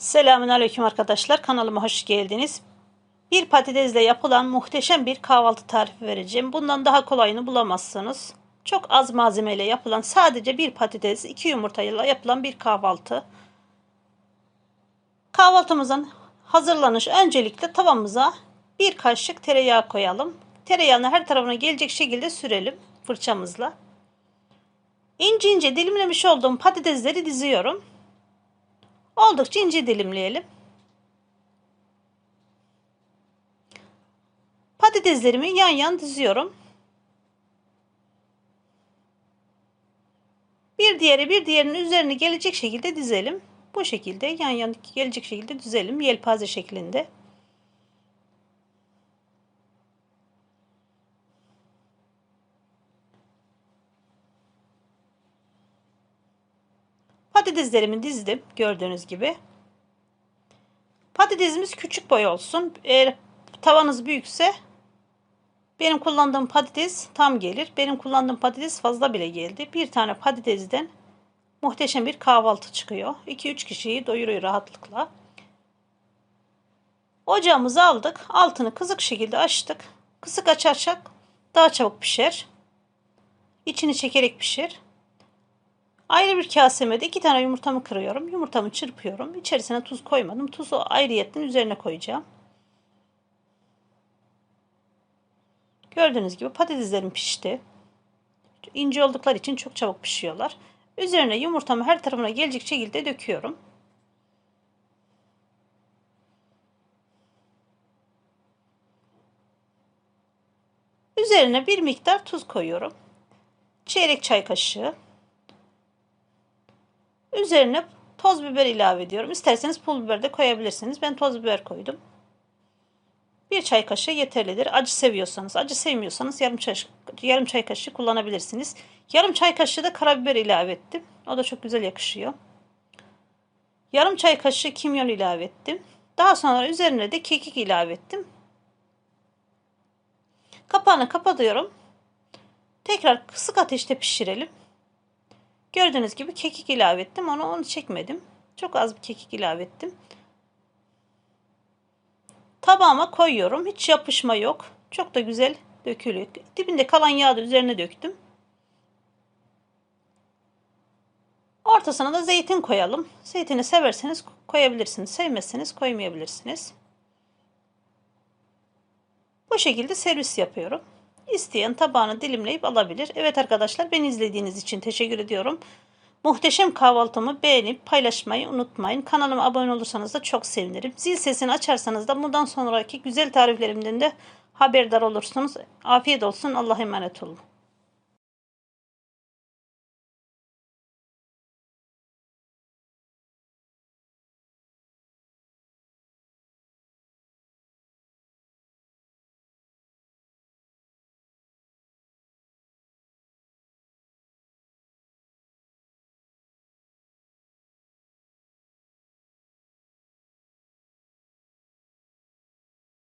Selamünaleyküm arkadaşlar. Kanalıma hoş geldiniz. Bir patatesle yapılan muhteşem bir kahvaltı tarifi vereceğim. Bundan daha kolayını bulamazsınız. Çok az malzemeyle yapılan, sadece bir patates, 2 yumurtayla yapılan bir kahvaltı. Kahvaltımızın hazırlanışı, öncelikle tavamıza bir kaşık tereyağı koyalım. Tereyağını her tarafına gelecek şekilde sürelim fırçamızla. İnce ince dilimlemiş olduğum patatesleri diziyorum. Oldukça ince dilimleyelim. Patateslerimi yan yan diziyorum. Bir diğerinin üzerine gelecek şekilde dizelim. Bu şekilde yan yan gelecek şekilde dizelim. Yelpaze şeklinde. Patateslerimi dizdim gördüğünüz gibi. Patatesimiz küçük boy olsun. Eğer tavanız büyükse benim kullandığım patates tam gelir. Benim kullandığım patates fazla bile geldi. Bir tane patatesden muhteşem bir kahvaltı çıkıyor. 2-3 kişiyi doyuruyor rahatlıkla. Ocağımızı aldık. Altını kısık şekilde açtık. Kısık açarsak daha çabuk pişer. İçini çekerek pişir. Ayrı bir kaseme de 2 tane yumurtamı kırıyorum. Yumurtamı çırpıyorum. İçerisine tuz koymadım. Tuzu ayrıyetten üzerine koyacağım. Gördüğünüz gibi patateslerim pişti. İnce oldukları için çok çabuk pişiyorlar. Üzerine yumurtamı her tarafına gelecek şekilde döküyorum. Üzerine bir miktar tuz koyuyorum. Çeyrek çay kaşığı. Üzerine toz biber ilave ediyorum. İsterseniz pul biber de koyabilirsiniz. Ben toz biber koydum. Bir çay kaşığı yeterlidir. Acı seviyorsanız, acı sevmiyorsanız yarım çay kaşığı kullanabilirsiniz. Yarım çay kaşığı da karabiber ilave ettim. O da çok güzel yakışıyor. Yarım çay kaşığı kimyon ilave ettim. Daha sonra üzerine de kekik ilave ettim. Kapağını kapatıyorum. Tekrar kısık ateşte pişirelim. Gördüğünüz gibi kekik ilave ettim. Onu çekmedim. Çok az bir kekik ilave ettim. Tabağıma koyuyorum. Hiç yapışma yok. Çok da güzel dökülüyor. Dibinde kalan yağı da üzerine döktüm. Ortasına da zeytin koyalım. Zeytini severseniz koyabilirsiniz. Sevmezseniz koymayabilirsiniz. Bu şekilde servis yapıyorum. İsteyen tabağını dilimleyip alabilir. Evet arkadaşlar, beni izlediğiniz için teşekkür ediyorum. Muhteşem kahvaltımı beğenip paylaşmayı unutmayın. Kanalıma abone olursanız da çok sevinirim. Zil sesini açarsanız da bundan sonraki güzel tariflerimden de haberdar olursunuz. Afiyet olsun. Allah'a emanet olun.